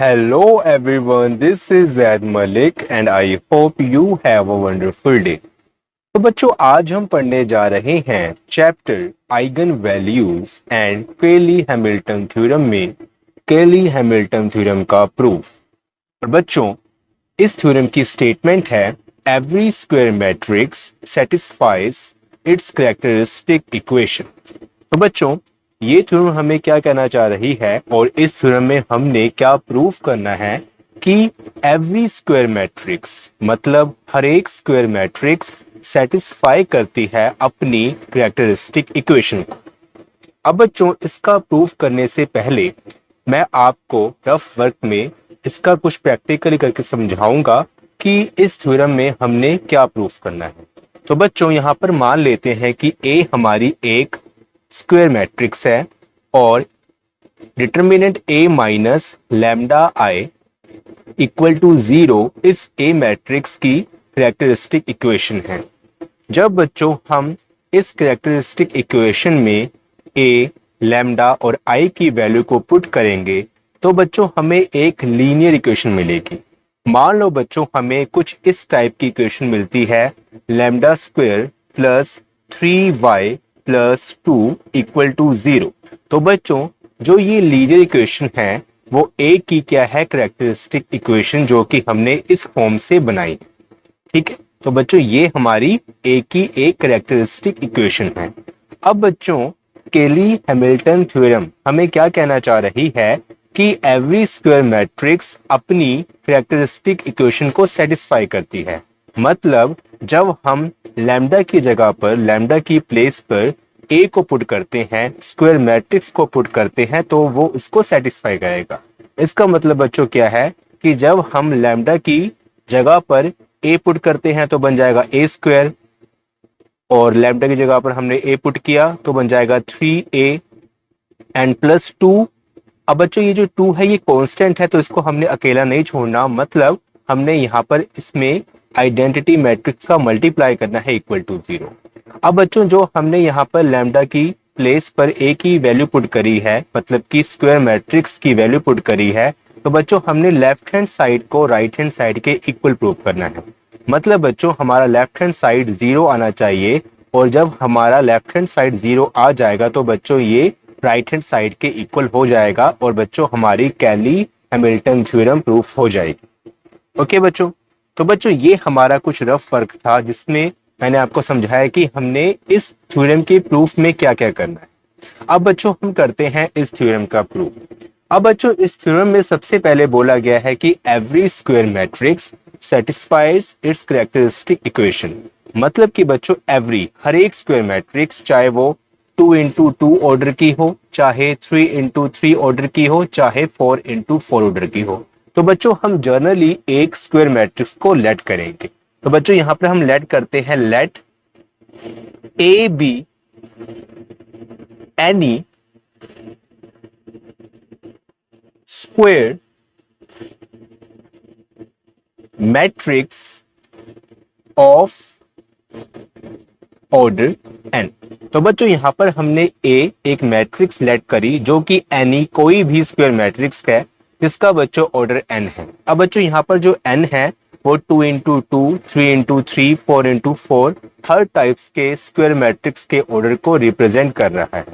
Hello everyone, this is Zaid Malik and I hope you have a wonderful day. तो बच्चों आज हम पढ़ने जा रहे हैं चैप्टर आइगन वैल्यूज एंड केली हैमिल्टन थ्योरम में केली हैमिल्टन थ्योरम का प्रूफ। और बच्चों इस थ्योरम की स्टेटमेंट है every square matrix satisfies it's characteristic equation. तो बच्चों ये थ्योरम हमें क्या कहना चाह रही है और इस थ्योरम में हमने क्या प्रूफ करना है कि एवरी स्क्वायर मैट्रिक्स मतलब हर एक स्क्वायर मैट्रिक्स सेटिस्फाई करती है अपनी कैरेक्टरिस्टिक इक्वेशन को। अब बच्चों इसका प्रूफ करने से पहले मैं आपको रफ वर्क में इसका कुछ प्रैक्टिकली करके समझाऊंगा कि इस थ्योरम में हमने क्या प्रूफ करना है। तो बच्चों यहाँ पर मान लेते हैं कि ए हमारी एक स्क्वायर मैट्रिक्स है और determinant A minus lambda I equal to 0 इस ए मैट्रिक्स की कैरेक्टरिस्टिक इक्वेशन है। जब बच्चों हम इस कैरेक्टरिस्टिक इक्वेशन में ए लैम्डा और आई की वैल्यू को पुट करेंगे तो बच्चों हमें एक लीनियर इक्वेशन मिलेगी। मान लो बच्चों हमें कुछ इस टाइप की इक्वेशन मिलती है lambda square plus 3y plus 2 equal to 0। तो बच्चों जो ये लीनियर इक्वेशन है वो ए की क्या है कैरेक्टरिस्टिक इक्वेशन जो कि हमने इस फॉर्म से बनाई। ठीक है, तो बच्चों ये हमारी ए की एक कैरेक्टरिस्टिक इक्वेशन है। अब बच्चों केली हैमिल्टन थ्योरम हमें क्या कहना चाह रही है कि एवरी स्क्वायर मैट्रिक्स अपनी कैरेक्टरिस्टिक इक्वेशन को सेटिस्फाई करती है। मतलब जब हम लैम्डा की जगह पर लैम्डा की प्लेस पर ए को पुट करते हैं स्क्वायर मैट्रिक्स को पुट करते हैं तो वो इसको सेटिस्फाई करेगा। इसका मतलब बच्चों क्या है कि जब हम लैम्डा की जगह पर ए पुट करते हैं तो बन जाएगा ए स्क्वायर और लैम्डा की जगह पर हमने ए पुट किया तो बन जाएगा 3a एंड प्लस 2। अब बच्चों ये जो 2 है ये कांस्टेंट है तो इसको हमने अकेला नहीं छोड़ना, मतलब हमने यहाँ पर इसमें आइडेंटिटी मैट्रिक्स का मल्टीप्लाई करना है इक्वल टू 0। अब बच्चों जो हमने यहाँ पर लैम्डा की प्लेस पर ए की वैल्यू पुट करी है मतलब कि स्क्वायर मैट्रिक्स की वैल्यू पुट करी है तो बच्चों हमने लेफ्ट हैंड साइड को राइट हैंड साइड के इक्वल प्रूव करना है। मतलब बच्चों हमारा लेफ्ट हैंड साइड 0 आना चाहिए और जब हमारा लेफ्ट हैंड साइड 0 आ जाएगा तो बच्चों ये राइट हैंड साइड के इक्वल हो जाएगा और बच्चों हमारी केली हैमिल्टन थ्योरम प्रूफ हो जाएगी। ओके बच्चों, तो बच्चों ये हमारा कुछ रफ वर्क था जिसमें मैंने आपको समझाया कि हमने इस थ्योरम के प्रूफ में क्या क्या करना है। अब बच्चों हम करते हैं इस थ्योरम का प्रूफ। अब बच्चों इस थ्योरम में सबसे पहले बोला गया है कि every square matrix satisfies it's characteristic equation. मतलब कि बच्चों एवरी हर एक स्क्वायर मैट्रिक्स चाहे वो 2 इंटू 2 ऑर्डर की हो, चाहे 3 इंटू 3 ऑर्डर की हो, चाहे 4 इंटू 4 ऑर्डर की हो। तो बच्चों हम जनरली एक स्क्वायर मैट्रिक्स को लेट करेंगे। तो बच्चों यहां पर हम लेट करते हैं let A B any square matrix of order n। तो बच्चों यहां पर हमने ए एक मैट्रिक्स लेट करी जो कि एनी कोई भी स्क्वायर मैट्रिक्स है जिसका बच्चों ऑर्डर n है। अब बच्चों यहां पर जो n है वो 2 इंटू 2, 3 इंटू 3, 4 इंटू 4 हर टाइप्स के स्क्वायर मैट्रिक्स के ऑर्डर को रिप्रेजेंट कर रहा है।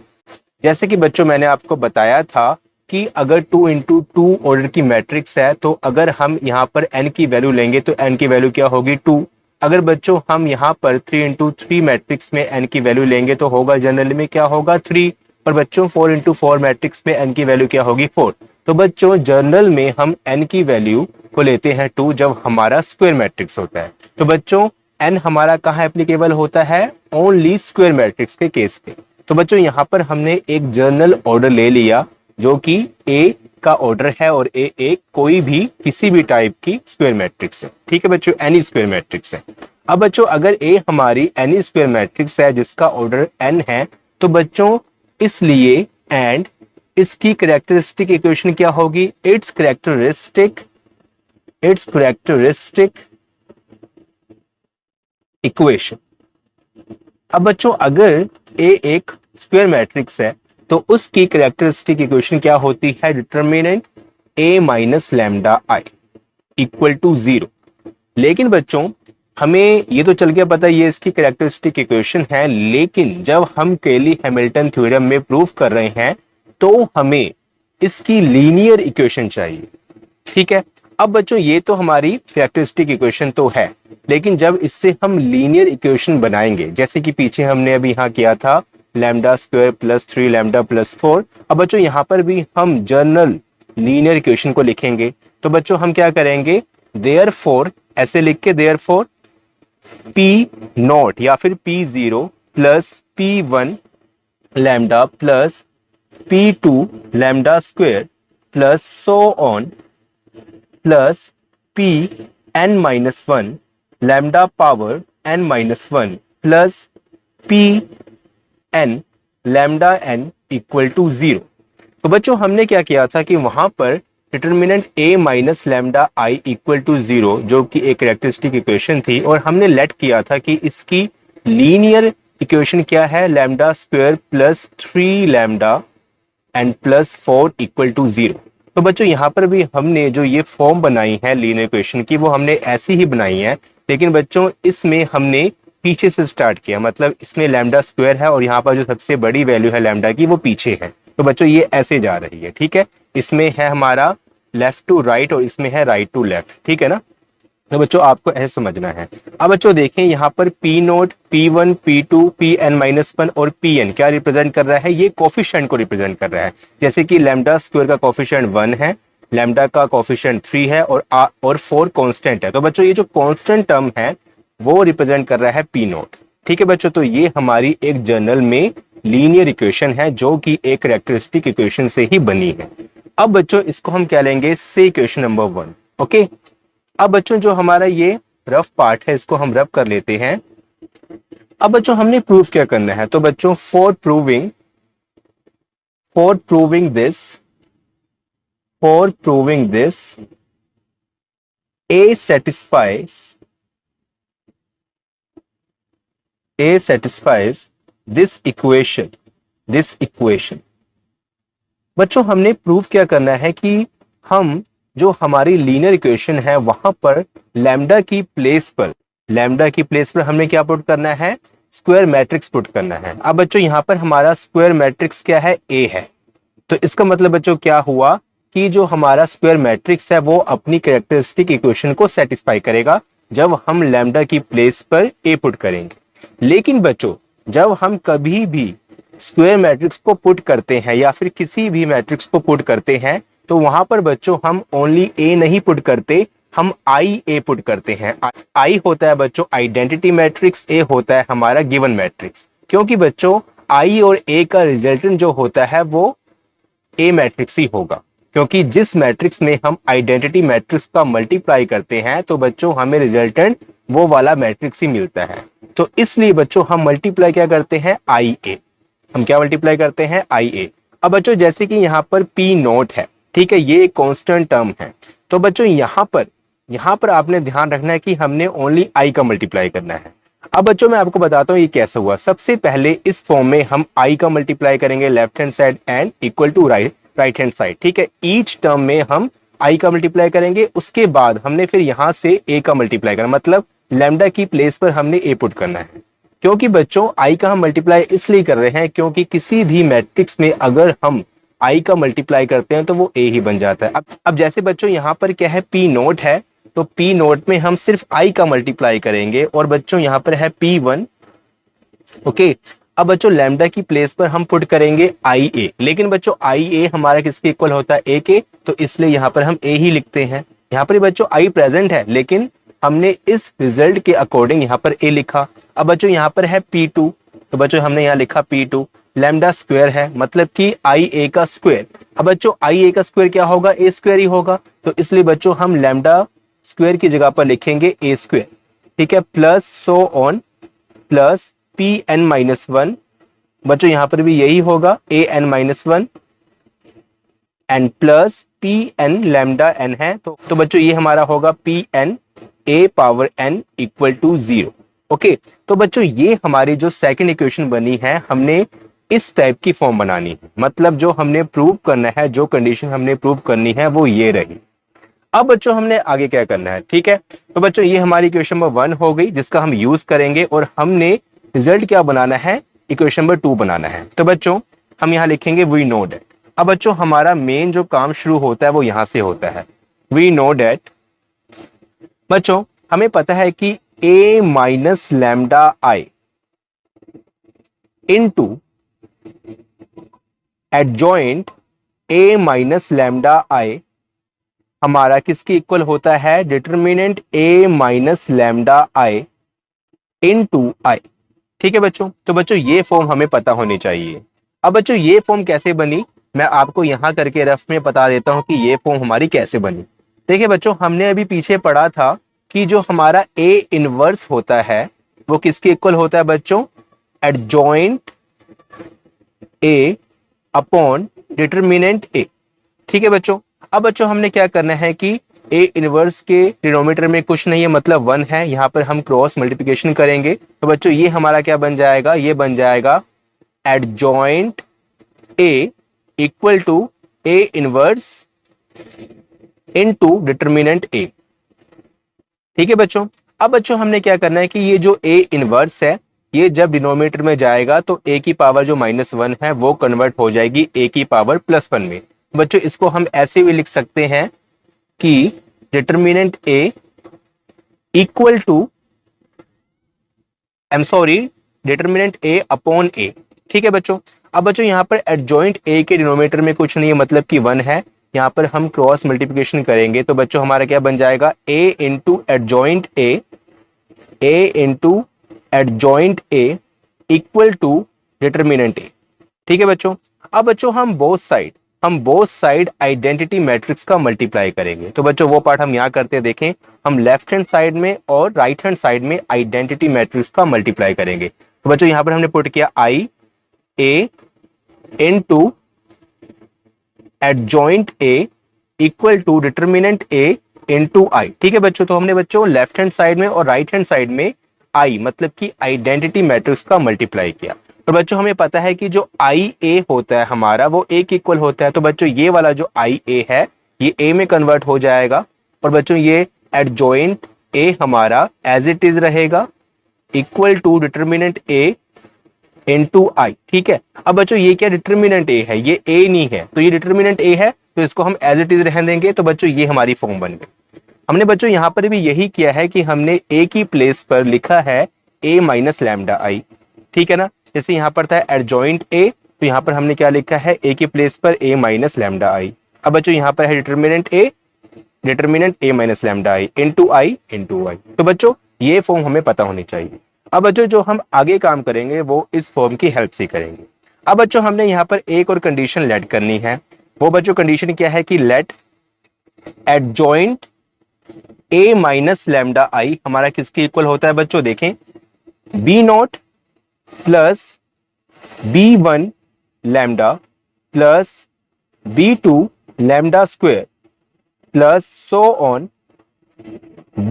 जैसे कि बच्चों मैंने आपको बताया था कि अगर 2 इंटू 2 ऑर्डर की मैट्रिक्स है तो अगर हम यहाँ पर n की वैल्यू लेंगे तो n की वैल्यू क्या होगी 2। अगर बच्चों हम यहाँ पर 3 इंटू 3 मैट्रिक्स में n की वैल्यू लेंगे तो होगा जनरली में क्या होगा 3। और बच्चों 4 इंटू 4 मैट्रिक्स में n की वैल्यू क्या होगी 4। तो बच्चों जनरल में हम n की वैल्यू को लेते हैं 2 जब हमारा स्क्वायर मैट्रिक्स होता है। तो बच्चों n हमारा कहाँ एप्लीकेबल होता है ओनली स्क्वायर मैट्रिक्स के केस पे। तो बच्चों यहाँ पर हमने एक जनरल ऑर्डर ले लिया जो कि a का ऑर्डर है और ए एक कोई भी किसी भी टाइप की स्क्वायर मैट्रिक्स है। ठीक है बच्चों, एनी स्क्वायर मैट्रिक्स है। अब बच्चों अगर ए हमारी एनी स्क्वायर मैट्रिक्स है जिसका ऑर्डर n है तो बच्चों इसलिए एंड इसकी कैरेक्टरिस्टिक इक्वेशन क्या होगी इट्स कैरेक्टरिस्टिक इक्वेशन। अब बच्चों अगर ए एक स्क्वायर मैट्रिक्स है तो उसकी कैरेक्टरिस्टिक इक्वेशन क्या होती है determinant A minus lambda I equal to 0। लेकिन बच्चों हमें ये तो चल गया पता, ये इसकी कैरेक्टरिस्टिक इक्वेशन है, लेकिन जब हम केली हैमिल्टन थ्योरम में प्रूव कर रहे हैं तो हमें इसकी लीनियर इक्वेशन चाहिए। ठीक है, अब बच्चों ये तो हमारी कैरेक्टरिस्टिक इक्वेशन तो है, लेकिन जब इससे हम लीनियर इक्वेशन बनाएंगे, जैसे कि पीछे हमने अभी यहाँ किया था lambda square plus 3 lambda plus 4, अब बच्चों यहाँ पर भी हम जनरल लीनियर इक्वेशन को लिखेंगे। तो बच्चों हम क्या करेंगे, देयरफॉर ऐसे लिख के, देयरफॉर पी नॉट या फिर P zero plus P one lambda plus P two lambda square plus so on plus P N minus one lambda power N minus one plus P N lambda N equal to 0। तो बच्चों हमने क्या किया था कि वहां पर determinant a minus lambda I equal to 0 जो कि एक कैरेक्टरिस्टिक इक्वेशन थी, और हमने लेट किया था कि इसकी लीनियर इक्वेशन क्या है, lambda square plus 3 lambda and plus 4 equal to 0। तो बच्चों यहाँ पर भी हमने जो ये फॉर्म बनाई है लीनियर इक्वेशन की, वो हमने ऐसी ही बनाई है, लेकिन बच्चों इसमें हमने पीछे से स्टार्ट किया, मतलब इसमें लैम्डा स्क्वायर है और यहाँ पर जो सबसे बड़ी वैल्यू है लैम्डा की वो पीछे है। तो बच्चों ये ऐसे जा रही है, ठीक है, इसमें है हमारा लेफ्ट टू राइट और इसमें है राइट टू लेफ्ट, ठीक है ना। तो बच्चों आपको ऐसे समझना है। अब बच्चों देखें यहाँ पर P not, P one, P two, P N minus one और पी एन क्या रिप्रेजेंट कर रहा है, ये कोफिशिएंट को रिप्रेजेंट कर रहा है। जैसे कि लैम्डा स्क्वायर का कोफिशिएंट 1 है, लैम्डा का कोफिशिएंट 3 है और 4 कांस्टेंट है। तो बच्चों ये जो कांस्टेंट टर्म है वो रिप्रेजेंट कर रहा है पी नोट, ठीक है बच्चों। तो ये हमारी एक जनरल में लीनियर इक्वेशन है जो कि एक कैरेक्टरिस्टिक इक्वेशन से ही बनी है। अब बच्चों इसको हम क्या लेंगे, से इक्वेशन नंबर 1, ओके। अब बच्चों जो हमारा ये रफ पार्ट है इसको हम रफ कर लेते हैं। अब बच्चों हमने प्रूफ क्या करना है, तो बच्चों for proving this A satisfies this equation। बच्चों हमने प्रूफ क्या करना है कि हम जो हमारी लीनियर इक्वेशन है वहां पर लैम्डा की प्लेस पर हमने क्या पुट करना है, स्क्वायर मैट्रिक्स पुट करना है। अब बच्चों यहाँ पर हमारा स्क्वायर मैट्रिक्स क्या है, A है। तो इसका मतलब बच्चों क्या हुआ कि जो हमारा स्क्वायर मैट्रिक्स है वो अपनी कैरेक्टरिस्टिक इक्वेशन को सेटिस्फाई करेगा जब हम लैम्डा की प्लेस पर A पुट करेंगे। लेकिन बच्चों जब हम कभी भी स्क्वायर मैट्रिक्स को पुट करते हैं या फिर किसी भी मैट्रिक्स को पुट करते हैं तो वहां पर बच्चों हम ओनली ए नहीं पुट करते, हम आई ए पुट करते हैं। आई होता है बच्चों आइडेंटिटी मैट्रिक्स, ए होता है हमारा गिवन मैट्रिक्स। क्योंकि बच्चों आई और ए का रिजल्टेंट जो होता है वो ए मैट्रिक्स ही होगा, क्योंकि जिस मैट्रिक्स में हम आइडेंटिटी मैट्रिक्स का मल्टीप्लाई करते हैं तो बच्चों हमें रिजल्टेंट वो वाला मैट्रिक्स ही मिलता है। तो इसलिए बच्चों हम मल्टीप्लाई क्या करते हैं, आई ए, हम क्या मल्टीप्लाई करते हैं, आई ए। अब बच्चों जैसे कि यहाँ पर पी नोट है, ठीक है, ये कांस्टेंट टर्म है। तो बच्चों यहाँ पर आपने ध्यान रखना है कि हमने ओनली आई का मल्टीप्लाई करना है। अब बच्चों मैं आपको बताता हूँ ये कैसे हुआ। सबसे पहले इस फॉर्म में हम आई का मल्टीप्लाई करेंगे left hand side and equal to right hand side, ठीक है। ईच टर्म में हम आई का मल्टीप्लाई करेंगे, उसके बाद हमने फिर यहाँ से ए का मल्टीप्लाई करना, मतलब लैम्डा की प्लेस पर हमने ए पुट करना है। क्योंकि बच्चों आई का हम मल्टीप्लाई इसलिए कर रहे हैं क्योंकि किसी भी मैट्रिक्स में अगर हम आई का मल्टीप्लाई करते हैं तो वो ए ही बन जाता है। अब जैसे बच्चों यहाँ पर क्या है, पी नोट है, तो पी नोट में हम सिर्फ आई का मल्टीप्लाई करेंगे और बच्चों यहाँ पर है पी वन, ओके। अब बच्चों लैम्डा की प्लेस पर हम पुट करेंगे आई ए, लेकिन बच्चों आई ए हमारा किसके इक्वल होता है, ए के, तो इसलिए यहाँ पर हम ए ही लिखते हैं। यहाँ पर बच्चों आई प्रेजेंट है लेकिन हमने इस रिजल्ट के अकॉर्डिंग यहाँ पर ए लिखा। अब बच्चों यहाँ पर है P2, तो बच्चों हमने यहाँ लिखा P2। लैम्डा स्क्वायर है मतलब कि आई ए का स्क्वायर। अब बच्चों आई ए का स्क्वायर क्या होगा, ए स्क्वायर ही होगा, तो इसलिए बच्चों हम लैम्डा स्क्वायर की जगह पर लिखेंगे ए स्क्वायर, ठीक है, plus so on plus P N minus one. बच्चों यहाँ पर भी यही होगा, A N minus one and plus P N lambda N है, तो बच्चों ये हमारा होगा P N A power N equal to 0, okay. तो बच्चों ये हमारी जो सेकंड इक्वेशन बनी है, हमने इस टाइप की फॉर्म बनानी है, मतलब जो हमने प्रूव करना है, जो कंडीशन हमने प्रूव करनी है वो ये रही। अब बच्चों हमने आगे क्या करना है, ठीक है। तो बच्चों ये हमारी इक्वेशन नंबर 1 हो गई जिसका हम यूज करेंगे, और हमने रिजल्ट क्या बनाना है, इक्वेशन नंबर 2 बनाना है। तो बच्चों हम यहाँ लिखेंगे वी नो डेट। अब बच्चों हमारा मेन जो काम शुरू होता है वो यहां से होता है। वी नो डेट, बच्चों हमें पता है कि a minus lambda I into adjoint a minus lambda I हमारा किसके इक्वल होता है, determinant a minus lambda I into I. ठीक है बच्चों, तो बच्चों ये फॉर्म हमें पता होनी चाहिए। अब बच्चों ये फॉर्म कैसे बनी, मैं आपको यहां करके रफ में बता देता हूं कि ये फॉर्म हमारी कैसे बनी। देखिए बच्चों, हमने अभी पीछे पढ़ा था कि जो हमारा a इनवर्स होता है वो किसके इक्वल होता है बच्चों, adjoint a upon determinant a। ठीक है बच्चों, अब बच्चों हमने क्या करना है कि a इनवर्स के डिनोमिनेटर में कुछ नहीं है, मतलब 1 है, यहाँ पर हम क्रॉस मल्टीप्लिकेशन करेंगे। तो बच्चों ये हमारा क्या बन जाएगा, ये बन जाएगा adjoint a equal to a inverse into determinant a। ठीक है बच्चों, अब बच्चों हमने क्या करना है कि ये जो a इनवर्स है ये जब डिनोमिनेटर में जाएगा तो a की पावर जो -1 है वो कन्वर्ट हो जाएगी a की पावर +1 में। बच्चों इसको हम ऐसे भी लिख सकते हैं कि determinant a equal to determinant a upon a। ठीक है बच्चों, अब बच्चों यहाँ पर एडजॉइंट a के डिनोमिनेटर में कुछ नहीं है, मतलब कि 1 है, यहाँ पर हम क्रॉस मल्टीप्लिकेशन करेंगे तो बच्चों हमारा क्या बन जाएगा, a into adjoint a equal to determinant a। ठीक है बच्चों, अब बच्चों हम बोथ साइड आइडेंटिटी मैट्रिक्स का मल्टीप्लाई करेंगे। तो बच्चों वो पार्ट हम यहाँ करते हैं, देखें, हम लेफ्ट हैंड साइड में और राइट हैंड साइड में आइडेंटिटी मैट्रिक्स का मल्टीप्लाई करेंगे। तो बच्चों यहाँ पर हमने पुट किया I A into adjoint A equal to determinant A into I. ठीक है बच्चों, तो हमने बच्चों लेफ्ट हैंड साइड में और राइट हैंड साइड में आई मतलब कि आइडेंटिटी मैट्रिक्स का मल्टीप्लाई किया। तो बच्चों हमें पता है कि जो आई ए होता है हमारा वो ए के इक्वल होता है। तो बच्चों ये वाला जो आई ए है ये ए में कन्वर्ट हो जाएगा, और बच्चों ये एडजॉइंट ए हमारा एज इट इज रहेगा equal to determinant A into I. ठीक है, अब बच्चों ये क्या डिटर्मिनेंट ए है, ये ए नहीं है, तो ये डिटर्मिनेंट ए है तो इसको हम एज इट इज रहने देंगे। तो बच्चों ये हमारी फॉर्म बन गई। हमने बच्चों यहाँ पर भी यही किया है कि हमने ए की प्लेस पर लिखा है ए माइनस लैम्डा आई। ठीक है ना, जैसे यहाँ पर था एडजॉइंट ए, तो यहाँ पर हमने क्या लिखा है, ए की प्लेस पर ए माइनस लैम्डा आई। अब बच्चों यहाँ पर है determinant A minus lambda I into आई। तो बच्चों ये फॉर्म हमें पता होनी चाहिए। अब बच्चों जो हम आगे काम करेंगे वो इस फॉर्म की हेल्प से करेंगे। अब बच्चों हमने यहाँ पर एक और कंडीशन लेट करनी है। वो बच्चों कंडीशन क्या है कि let adjoint A minus lambda I हमारा किसके इक्वल होता है बच्चों, देखें, B not plus b1 lambda plus b2 lambda square plus so on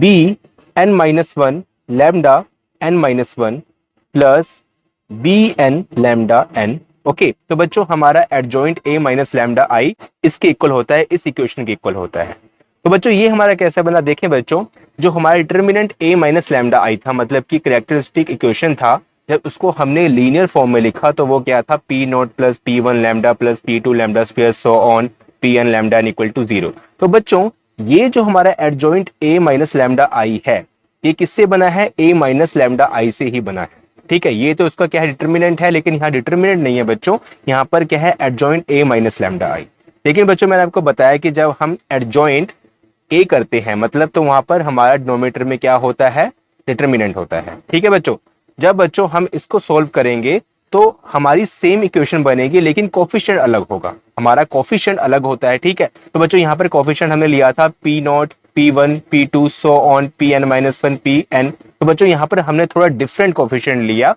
bn-1 lambda n-1 plus bn lambda n। Okay, तो बच्चों हमारा adjoint a minus lambda I इसके इक्वल होता है, इस इक्वेशन के इक्वल होता है। तो बच्चों ये हमारा कैसा बना, देखें बच्चों, जो हमारा डिटर्मिनेंट a माइनस लैम्डा आई था, मतलब कि कैरेक्टरिस्टिक इक्वेशन था, जब उसको हमने लीनियर फॉर्म में लिखा तो वो क्या था, p not plus p1 lambda plus p2 lambda square so on pn lambda n equal to 0। तो बच्चों ये जो हमारा adjoint a minus lambda I है ये किससे बना है, a माइनस लैम्डा आई से ही बना है। ठीक है, ये तो उसका क्या है, डिटर्मिनेंट है, लेकिन यहाँ डिटर्मिनेंट नहीं है बच्चों, यहाँ पर क्या है, एडजॉइंट a माइनस लैम्डा आई। लेकिन बच्चों मैंने आपको बताया कि जब हम एडजॉइंट a करते हैं मतलब तो वहां पर हमारा डिनोमिनेटर में क्या होता है, डिटर्मिनेंट होता है। ठीक है बच्चों, जब बच्चों हम इसको सोल्व करेंगे तो हमारी सेम इक्वेशन बनेगी लेकिन कोफिशिएंट अलग होगा, हमारा कोफिशिएंट अलग होता है। ठीक है, तो बच्चों यहाँ पर कोफिशिएंट हमने लिया था p not p1 p2 so on pn-1 pn। तो बच्चों यहाँ पर हमने थोड़ा डिफरेंट कोफिशिएंट लिया,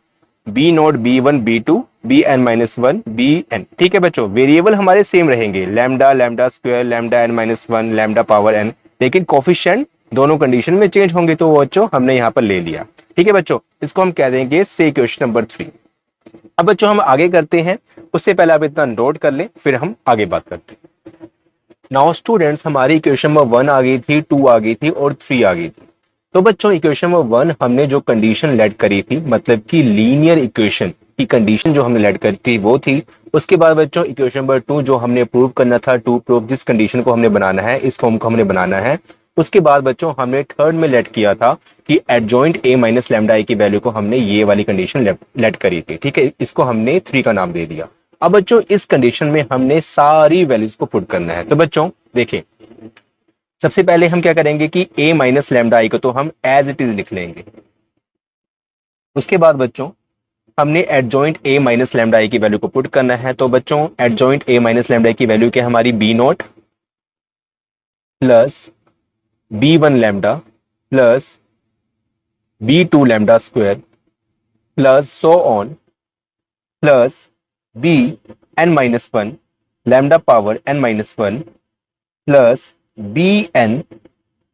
b not b1 b2 bn-1 bn। ठीक है बच्चों, वेरिएबल हमारे सेम रहेंगे, lambda square lambda n-1 lambda power n, लेकिन कोफिशिएंट दोनों कंडीशन में चेंज होंगे। तो वो बच्चों हमने यहाँ पर ले लिया। ठीक है बच्चों, इसको हम कह देंगे से क्वेश्चन नंबर 3। अब बच्चों हम आगे करते हैं, उससे पहले आप इतना नोट कर लें, फिर हम आगे बात करते हैं। नाउ स्टूडेंट्स, हमारी इक्वेशन नंबर 1 आ गई थी, 2 आ गई थी और 3 आ गई थी। तो बच्चों इक्वेशन नंबर 1 हमने जो कंडीशन लेट करी थी, मतलब कि लीनियर इक्वेशन की कंडीशन जो हमने लेट करी थी वो थी। उसके बाद बच्चों इक्वेशन नंबर 2 जो हमने प्रूव करना था, टू प्रूव दिस कंडीशन को हमने बनाना है, इस फॉर्म को हमने बनाना है। उसके बाद बच्चों हमने थर्ड में लेट किया था कि adjoint A minus lambda I की वैल्यू को हमने ये वाली कंडीशन लेट करी थी, ठीक है। इसको हमने 3 का नाम दे दिया। अब बच्चों इस कंडीशन में हमने सारी वैल्यूज को पुट करना है। तो बच्चों देखें, सबसे पहले हम क्या करेंगे कि a माइनस लैम्डा आई को तो हम एज इट इज लिख लेंगे। उसके बाद बच्चों हमने adjoint a minus lambda I की वैल्यू को पुट करना है। तो बच्चों adjoint a minus lambda I की वैल्यू क्या है हमारी, B not plus B one lambda plus B two lambda square plus so on plus B N minus one lambda power N minus one plus B N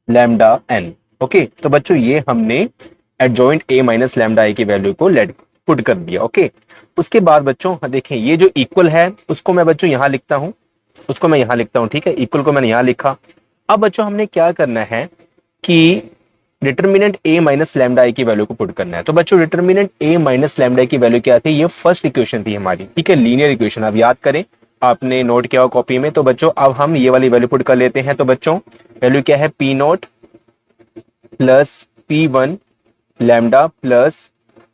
lambda N. Okay, तो बच्चों ये हमने adjoint a minus lambda I की value को late put कर दिया। Okay, उसके बाद बच्चों देखें, ये जो इक्वल है उसको मैं बच्चों यहां लिखता हूं, उसको मैं यहां लिखता हूं, ठीक है। इक्वल को मैंने यहां लिखा। अब बच्चों हमने क्या करना है कि determinant a minus lambda I की वैल्यू को पुट करना है। तो बच्चों determinant a minus lambda I की वैल्यू क्या थी, ये फर्स्ट इक्वेशन थी हमारी, ठीक है, लीनियर इक्वेशन। आप याद करें, आपने नोट किया हो कॉपी में। तो बच्चों अब हम ये वाली वैल्यू पुट कर लेते हैं। तो बच्चों वैल्यू क्या है, P not plus P one lambda plus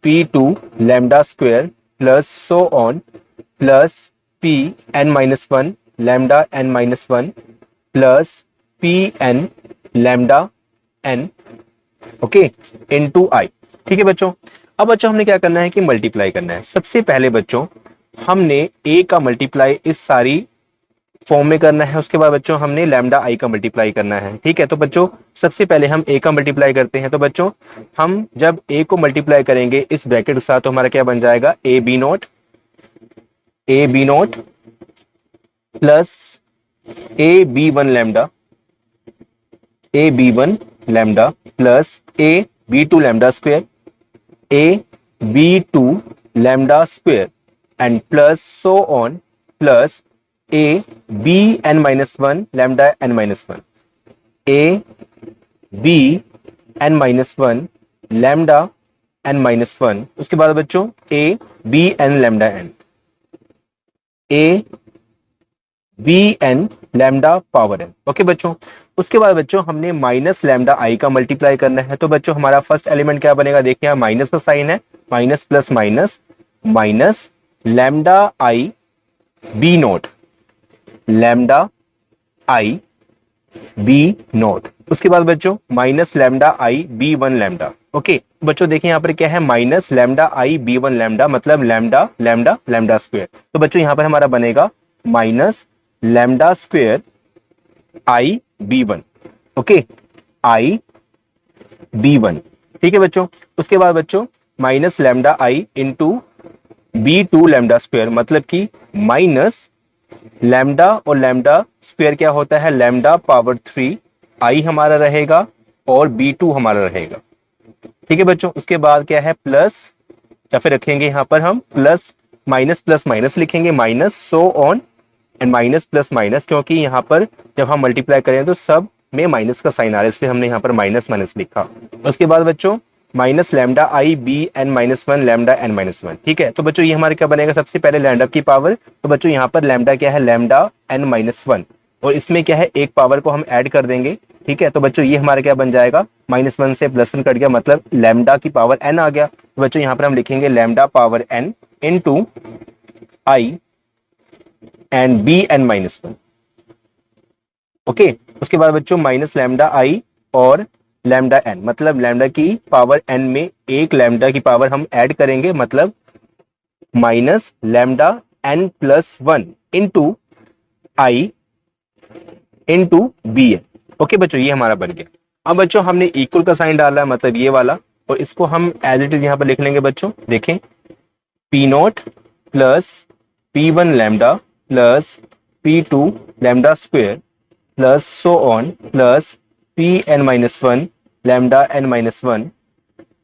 P two lambda square plus so on plus P N minus one lambda N minus one plus P N lambda N, okay, into I. ठीक है बच्चों, अब बच्चों हमने क्या करना है कि मल्टीप्लाई करना है। सबसे पहले बच्चों हमने ए का मल्टीप्लाई इस सारी फॉर्म में करना है। उसके बाद बच्चों हमने लैम्डा आई का मल्टीप्लाई करना है, ठीक है। तो बच्चों सबसे पहले हम ए का मल्टीप्लाई करते हैं। तो बच्चों हम जब ए को मल्टीप्लाई करेंगे इस ब्रैकेट के साथ, तो हमारा क्या बन जाएगा, A B not plus A B one lambda plus A B two lambda square A B two lambda square and plus so on plus A B N minus one lambda N minus one A B N minus one lambda N minus one. उसके बाद बच्चों A B N lambda N, A B N lambda power N. Okay बच्चों, उसके बाद बच्चों हमने minus lambda आई का multiply करना है। तो बच्चों हमारा फर्स्ट एलिमेंट क्या बनेगा, देखिए यहाँ माइनस का साइन है, minus plus minus minus lambda I B naught lambda I B naught. उसके बाद बच्चों minus lambda I B one lambda. Okay बच्चों देखिए यहाँ पर क्या है, minus lambda I B one lambda मतलब लैम्डा लैम्डा लैम्डा स्क्वायर। तो बच्चों यहाँ पर हमारा बनेगा minus lambda square I B one, okay, I B one. ठीक है बच्चों, उसके बाद बच्चों minus lambda I into B two lambda square, मतलब कि माइनस लैम्डा और लैम्डा स्क्वायर क्या होता है, लैम्डा पावर थ्री, आई हमारा रहेगा और बी टू हमारा रहेगा। ठीक है बच्चों, उसके बाद क्या है प्लस, या फिर रखेंगे यहां पर हम प्लस माइनस लिखेंगे, minus so on and minus plus minus, क्योंकि यहाँ पर जब हम मल्टीप्लाई करें तो सब में माइनस का साइन आ रहा है, इसलिए हमने यहाँ पर माइनस माइनस लिखा। उसके बाद बच्चों minus lambda I B N minus one lambda N minus one. ठीक है, तो बच्चों ये हमारे क्या बनेगा, सबसे पहले लैम्डा की पावर। तो बच्चों यहाँ पर लैम्डा क्या है, लैम्डा एन माइनस वन, और इसमें क्या है एक पावर को हम ऐड कर देंगे। ठीक है, तो बच्चों ये हमारा क्या बन जाएगा, माइनस वन से प्लस वन कट गया, मतलब लैम्डा की पावर एन आ गया। तो बच्चों यहाँ पर हम लिखेंगे lambda power N into I and B N minus one. Okay, उसके बाद बच्चों माइनस लैम्डा आई और लैम्डा एन, मतलब लैम्डा की पावर एन में एक लैम्डा की पावर हम ऐड करेंगे, मतलब minus lambda N plus one into I into B N. Okay बच्चों, ये हमारा बन गया। अब बच्चों हमने इक्वल का साइन डाला है, मतलब ये वाला, और इसको हम एज इट इज यहां पर लिख लेंगे बच्चों। देखें, P not plus P one lambda plus P two lambda square plus so on plus P N minus one lambda N minus one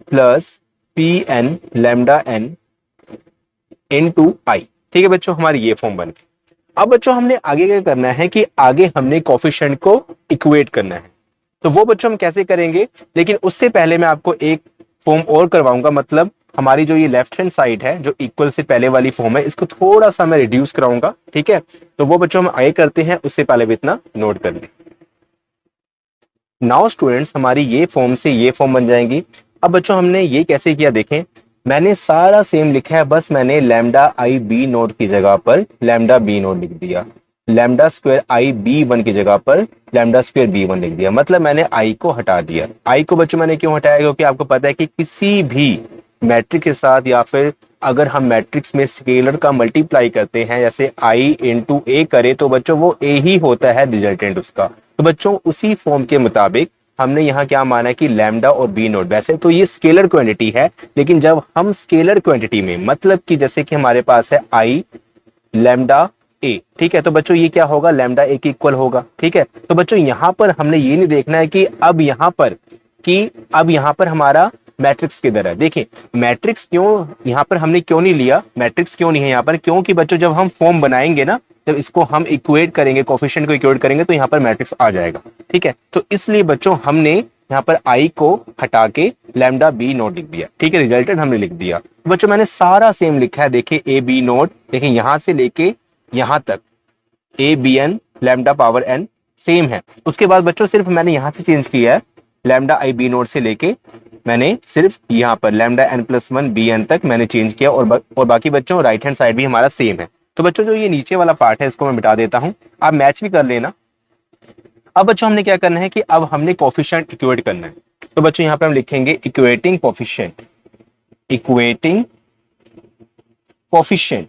plus P N lambda N into I. ठीक है बच्चों, हमारी ये फॉर्म बन गई। अब बच्चों हमने आगे क्या करना है कि आगे हमने कोफिशिएंट को इक्वेट करना है। तो वो बच्चों हम कैसे करेंगे, लेकिन उससे पहले मैं आपको एक फॉर्म और करवाऊंगा। मतलब हमारी जो ये लेफ्ट हैंड साइड है, जो इक्वल से पहले वाली फॉर्म है, इसको थोड़ा सा मैं रिड्यूस कराऊंगा। ठीक है, तो वो बच्चों हम आगे करते हैं, उससे पहले भी इतना नोट कर लें। नाउ स्टूडेंट्स, हमारी ये फॉर्म से ये फॉर्म बन जाएंगी। अब बच्चों हमने ये कैसे किया देखें, मैंने सारा सेम लिखा है, बस मैंने लैम्डा आई बी नोट की जगह पर लैम्डा बी नोट लिख दिया, lambda square I B one की जगह पर लैम्डा स्क्वायर बी वन लिख दिया। मतलब मैंने आई को हटा दिया। आई को बच्चों मैंने क्यों हटाया, क्योंकि आपको पता है कि किसी भी मैट्रिक्स के साथ या फिर अगर हम मैट्रिक्स में स्केलर का मल्टीप्लाई करते हैं, जैसे आई इंटू ए करे, तो बच्चों वो ए ही होता है रिजल्टेंट उसका। तो बच्चों उसी फॉर्म के मुताबिक हमने यहाँ क्या माना है कि लैम्डा और बी नोट, वैसे तो ये स्केलर क्वांटिटी है, लेकिन जब हम स्केलर क्वांटिटी में, मतलब कि जैसे कि हमारे पास है आई लैम्डा ए, ठीक है, तो बच्चों ये क्या होगा, लैम्डा ए के इक्वल होगा। ठीक है, तो बच्चों यहाँ पर हमने ये नहीं देखना है कि अब यहाँ पर हमारा मैट्रिक्स किधर है। देखिए मैट्रिक्स क्यों यहाँ पर हमने क्यों नहीं लिया, मैट्रिक्स क्यों नहीं है यहाँ पर, क्योंकि बच्चों जब हम फॉर्म बनाएंगे ना, जब इसको हम इक्वेट करेंगे, कोफिशिएंट को इक्वेट करेंगे, तो यहाँ पर मैट्रिक्स आ जाएगा। ठीक है, तो इसलिए बच्चों हमने यहाँ पर आई को हटा के लैम्डा बी नोट लिख दिया। ठीक है, रिजल्टेंट हमने लिख दिया। बच्चों मैंने सारा सेम लिखा है, देखिए ए बी नोट, देखिए यहां से लेके यहां तक A B N lambda power N same है। उसके बाद बच्चों सिर्फ मैंने यहां से चेंज किया है, लैम्डा आई बी नोट से लेके मैंने सिर्फ यहाँ पर lambda N plus one B N तक मैंने चेंज किया, और बाकी बच्चों राइट हैंड साइड भी हमारा सेम है। तो बच्चों जो ये नीचे वाला पार्ट है इसको मैं मिटा देता हूं, आप मैच भी कर लेना। अब बच्चों हमने क्या करना है कि अब हमने कोफिशिएंट इक्वेट करना है। तो बच्चों यहाँ पे हम लिखेंगे इक्वेटिंग कोफिशिएंट, इक्वेटिंग कोफिशिएंट।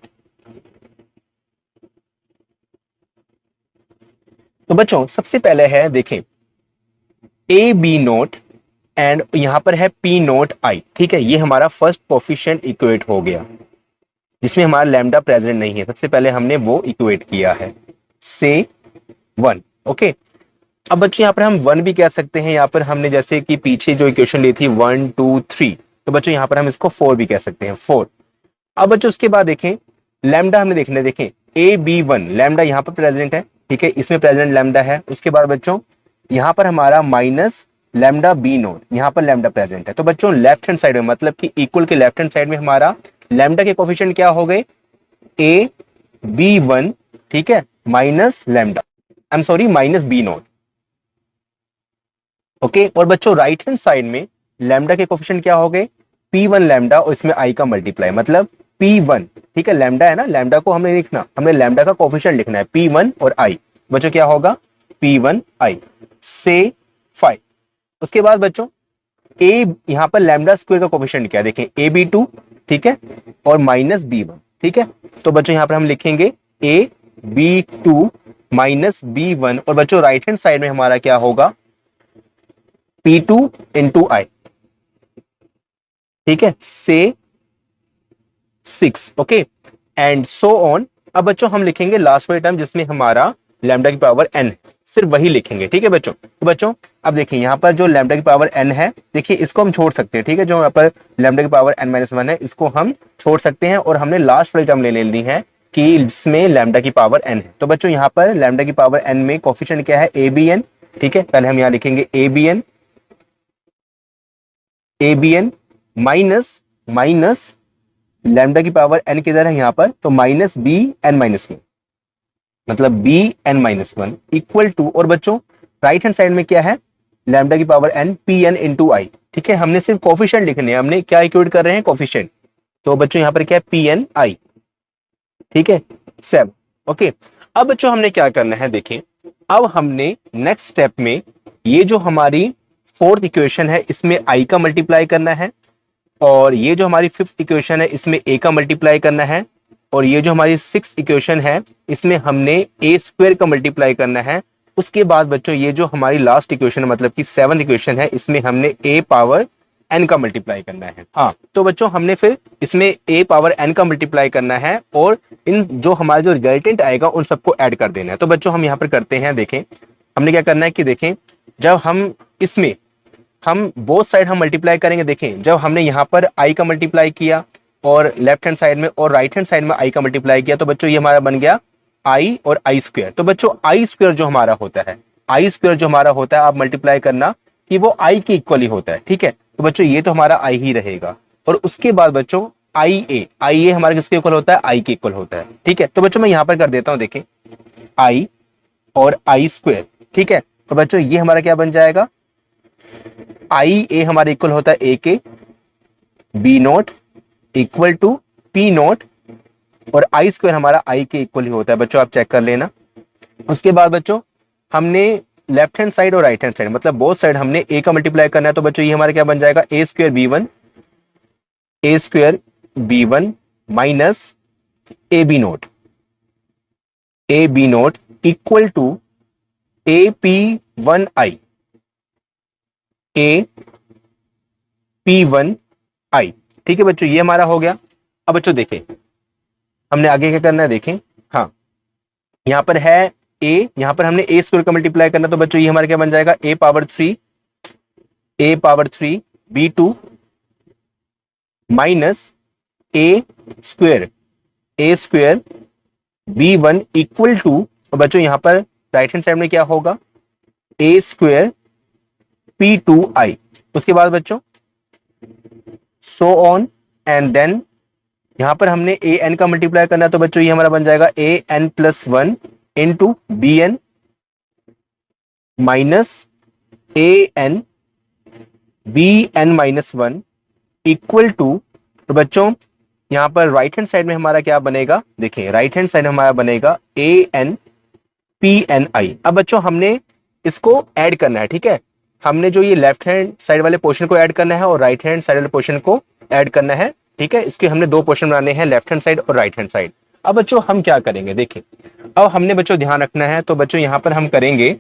तो बच्चों सबसे पहले है देखें ए बी नोट एंड यहां पर है पी नोट आई। ठीक है, ये हमारा फर्स्ट कोफिशिएंट इक्वेट हो गया, जिसमें हमारा लैम्डा प्रेजेंट नहीं है। सबसे पहले हमने वो इक्वेट किया है, से वन। ओके, अब बच्चों यहाँ पर हम वन भी कह सकते हैं, यहाँ पर हमने जैसे कि पीछे जो इक्वेशन ली थी 1 2 3, तो बच्चों यहाँ पर हम इसको 4 भी कह सकते हैं, 4। अब बच्चों उसके बाद देखें लैम्डा हमने देखना है, देखें ए बी वन लैम्डा यहाँ पर प्रेजेंट है। ठीक है, इसमें प्रेजेंट लैम्डा है। उसके बाद बच्चों यहाँ पर हमारा माइनस लैम्डा बी नोट, यहाँ पर लैम्डा प्रेजेंट है। तो बच्चों लेफ्ट हैंड साइड में, मतलब कि इक्वल के लेफ्ट हैंड साइड में हमारा लैम्डा के कोफिशिएंट क्या हो गए, ए बी वन, ठीक है, minus lambda, I am sorry minus B not. Okay, और बच्चों राइट हैंड साइड में लैम्डा के कोफिशिएंट क्या हो गए, पी वन लैम्डा और इसमें आई का मल्टीप्लाई, मतलब पी वन। ठीक है, लैम्डा है ना, लैम्डा को हमने लिखना, हमने लैम्डा का कोफिशिएंट लिखना है पी वन और आई। बच्चों क्या होगा, पी वन आई से 5। उसके बाद बच्चों ए यहां पर लैम्डा स्क्वायर का कोफिशिएंट क्या है, देखें ए बी टू, ठीक है, और माइनस बी वन। ठीक है, तो बच्चों यहां पर हम लिखेंगे A B two minus B one, और बच्चों राइट हैंड साइड में हमारा क्या होगा, पी टू इंटू आई। ठीक है, से 6। Okay, and so on. अब बच्चों हम लिखेंगे लास्ट वाली टर्म जिसमें हमारा लैम्डा की पावर n, सिर्फ वही लिखेंगे। ठीक है बच्चों, तो बच्चों अब देखिए यहाँ पर जो लैम्डा की पावर n है, देखिए इसको हम छोड़ सकते हैं। ठीक है, जो यहाँ पर लैम्डा की पावर n माइनस वन है, इसको हम छोड़ सकते हैं, और हमने लास्ट वाली टर्म ले लेनी है कि जिसमें लैम्डा की पावर n है। तो बच्चों यहाँ पर लैम्डा की पावर n में कोफिशिएंट क्या है, ए बी एन। ठीक है, पहले हम यहाँ लिखेंगे A B N, A B N minus lambda की पावर n किधर है यहाँ पर, तो minus B N minus one, मतलब B N minus one equal to, और बच्चों राइट हैंड साइड में क्या है, लैम्डा की power n P N into I. ठीक है, हमने सिर्फ कोफिशिएंट लिखने हैं, हमने क्या इक्वेट कर रहे हैं, कोफिशिएंट। तो बच्चों यहाँ पर क्या है, पी एन आई। ठीक है, 7। ओके, अब बच्चों हमने क्या करना है, देखें अब हमने नेक्स्ट स्टेप में ये जो हमारी फोर्थ इक्वेशन है इसमें आई का मल्टीप्लाई करना है, और ये जो हमारी फिफ्थ इक्वेशन है इसमें ए का मल्टीप्लाई करना है, और ये जो हमारी सिक्स्थ इक्वेशन है इसमें हमने ए स्क्वायर का मल्टीप्लाई करना है। उसके बाद बच्चों ये जो हमारी लास्ट इक्वेशन है, मतलब कि सेवंथ इक्वेशन है, इसमें हमने ए पावर एन का मल्टीप्लाई करना है। हाँ, तो बच्चों हमने फिर इसमें ए पावर एन का मल्टीप्लाई करना है, और इन जो हमारा जो रिजल्टेंट आएगा उन सबको ऐड कर देना है। तो बच्चों हम यहाँ पर करते हैं, देखें हमने क्या करना है कि देखें जब हम इसमें हम बोथ साइड हम मल्टीप्लाई करेंगे, देखें जब हमने यहाँ पर आई का मल्टीप्लाई किया और लेफ्ट हैंड साइड में और राइट हैंड साइड में आई का मल्टीप्लाई किया तो बच्चों ये हमारा बन गया आई और आई स्क्वायर। तो बच्चों आई स्क्वायर जो हमारा होता है, आई स्क्वायर जो हमारा होता है, आप मल्टीप्लाई करना कि वो आई के इक्वल ही होता है, ठीक है। तो बच्चों ये तो हमारा आई ही रहेगा और उसके बाद बच्चों आई ए हमारा किसके इक्वल होता है, आई के इक्वल होता है, ठीक है। तो बच्चों मैं यहां पर कर देता हूं, देखें आई और आई स्क्वायर, ठीक है। तो बच्चों ये हमारा क्या बन जाएगा, आई ए हमारा इक्वल होता है ए के, B note equal to P not और आई स्क्वायर हमारा आई के इक्वल ही होता है। बच्चों आप चेक कर लेना। उसके बाद बच्चों हमने लेफ्ट हैंड साइड और राइट हैंड साइड मतलब बोथ साइड हमने ए का मल्टीप्लाई करना है। तो बच्चों ये हमारा क्या बन जाएगा, A square B one minus A B note equal to A P one I, A P one I, ठीक है बच्चों, ये हमारा हो गया। अब बच्चों देखें हमने आगे क्या करना है, देखें हाँ यहां पर है ए, यहां पर हमने ए स्क्वायर का मल्टीप्लाई करना। तो बच्चों ये हमारा क्या बन जाएगा, A power three B two minus A square B one equal to, बच्चों यहां पर राइट हैंड साइड में क्या होगा, A square P two I. उसके बाद बच्चों सो ऑन एंड देन यहां पर हमने ए एन का मल्टीप्लाई करना है। तो बच्चों ये हमारा बन जाएगा A N plus one into B N minus A N B N minus one equal to, तो बच्चों यहां पर राइट हैंड साइड में हमारा क्या बनेगा, देखिए राइट हैंड साइड हमारा बनेगा ए एन पी एन आई। अब बच्चों हमने इसको ऐड करना है, ठीक है। हमने जो ये लेफ्ट हैंड साइड वाले पोर्शन को ऐड करना है और राइट हैंड साइड वाले पोर्शन को ऐड करना है, ठीक है। इसके हमने दो पोर्शन बनाने हैं, लेफ्ट हैंड साइड और राइट हैंड साइड। अब बच्चों हम क्या करेंगे, देखिए अब हमने बच्चों ध्यान रखना है। तो बच्चों यहां पर हम करेंगे,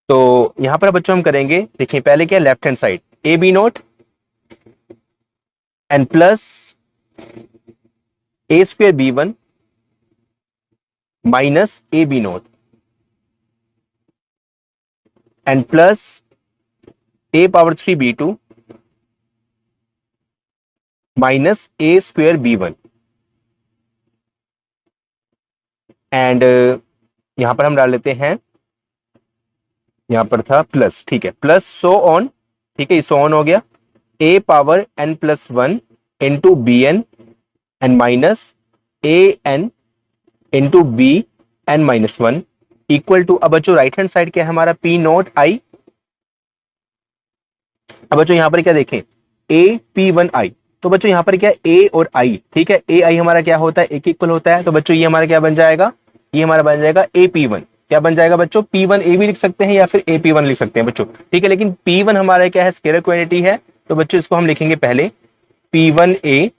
तो यहां पर बच्चों हम करेंगे, देखिए पहले क्या left hand side A B not and plus A square B one minus A B not and plus A power three B two minus A square B one and यहां पर हम डाल लेते हैं, यहां पर था प्लस, ठीक है, प्लस सो ऑन, ठीक है, सो ऑन हो गया, A power N plus one into B N and minus A N into B N minus one equal to, अब बच्चों राइट हैंड साइड क्या है हमारा, पी नोट आई। अब बच्चों यहां पर क्या देखें, ए पी वन आई। तो बच्चों यहां पर क्या ए और आई, ठीक है, ए आई हमारा क्या होता है, एक इक्वल होता है। तो बच्चों ये हमारा क्या बन जाएगा, ये हमारा बन जाएगा ए पी वन, क्या बन जाएगा बच्चों, पी वन ए भी लिख सकते हैं या फिर ए पी वन लिख सकते हैं बच्चों, ठीक है। लेकिन पी वन हमारा क्या है, स्केलर क्वांटिटी है। तो बच्चों इसको हम लिखेंगे पहले पी वन ए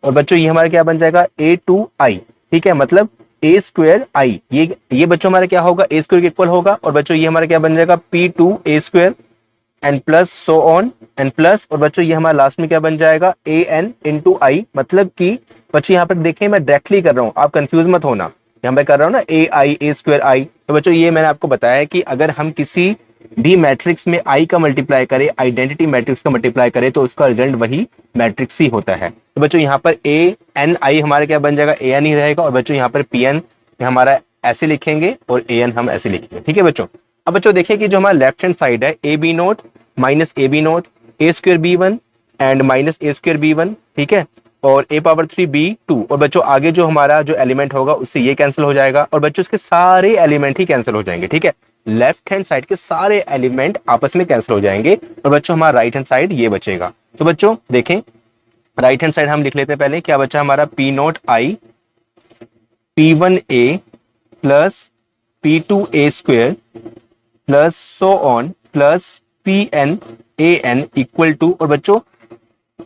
और बच्चों ये हमारा क्या बन जाएगा, ए टू आई, ठीक है, मतलब ए स्क्वायर आई, ये बच्चों हमारा क्या होगा, ए स्क्वायर के इक्वल होगा। और बच्चों ये हमारा क्या बन जाएगा, P two A square and plus so on and plus, और बच्चों ये हमारा लास्ट में क्या बन जाएगा, ए एन इंटू आई। मतलब कि बच्चों यहाँ पर देखें मैं डायरेक्टली कर रहा हूँ, आप कंफ्यूज मत होना, यहाँ पर कर रहा हूँ ना ए आई ए स्क्वायर आई। तो बच्चों ये मैंने आपको बताया है कि अगर हम किसी भी मैट्रिक्स में आई का मल्टीप्लाई करें, आइडेंटिटी मैट्रिक्स का मल्टीप्लाई करें, तो उसका रिजल्ट वही मैट्रिक्स ही होता है। तो बच्चों यहाँ पर ए एन आई हमारा क्या बन जाएगा, ए एन ही रहेगा। और बच्चों यहाँ पर पी एन हमारा ऐसे लिखेंगे और ए एन हम ऐसे लिखेंगे, ठीक है बच्चों। अब बच्चों देखिए कि जो हमारा लेफ्ट हैंड साइड है, A B not minus A B not A square B one and minus A square B one, ठीक है, और A power three B two. और बच्चों आगे जो हमारा जो एलिमेंट होगा उससे ये कैंसिल हो जाएगा और बच्चों इसके सारे एलिमेंट ही कैंसिल हो जाएंगे, ठीक है। लेफ्ट हैंड साइड के सारे एलिमेंट आपस में कैंसिल हो जाएंगे और बच्चों हमारा राइट हैंड साइड ये बचेगा। तो बच्चों देखें राइट हैंड साइड हम लिख लेते हैं पहले, क्या बचा हमारा, P not I P one A plus P two A square plus so on plus P N A N equal to, और बच्चों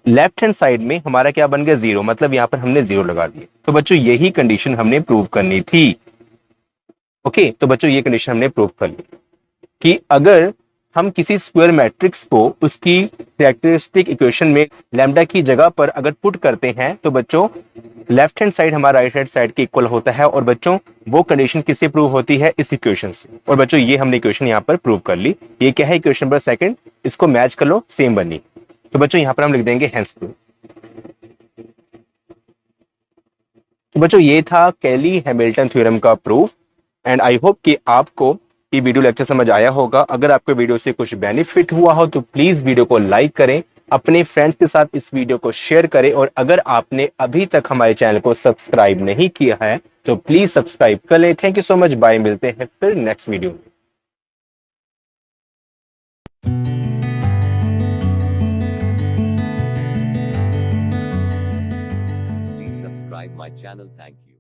लेफ्ट हैंड साइड में हमारा क्या बन गया, जीरो, मतलब यहां पर हमने जीरो लगा दिया। तो बच्चों यही कंडीशन हमने प्रूव करनी थी। ओके, तो बच्चों ये कंडीशन हमने प्रूव कर ली कि अगर हम किसी स्क्वायर मैट्रिक्स को उसकी कैरेक्टरिस्टिक इक्वेशन में लैम्डा की जगह पर अगर पुट करते हैं तो बच्चों लेफ्ट हैंड साइड हमारा राइट हैंड साइड के इक्वल होता है। और बच्चों वो कंडीशन किससे प्रूव होती है, इस इक्वेशन से। और बच्चों ये हमने इक्वेशन यहाँ पर प्रूव कर ली। ये क्या है, इक्वेशन नंबर सेकंड, इसको मैच कर लो, सेम बनी। तो बच्चों यहाँ पर हम लिख देंगे हेंस प्रूव। बच्चों ये था केली हैमिल्टन थ्योरम का प्रूफ एंड आई होप कि आपको ये वीडियो लेक्चर समझ आया होगा। अगर आपको वीडियो से कुछ बेनिफिट हुआ हो तो प्लीज वीडियो को लाइक करें, अपने फ्रेंड्स के साथ इस वीडियो को शेयर करें और अगर आपने अभी तक हमारे चैनल को सब्सक्राइब नहीं किया है तो प्लीज सब्सक्राइब कर लें। Thank you so much, bye, मिलते हैं फिर नेक्स्ट वीडियो में। Please subscribe my channel. Thank you.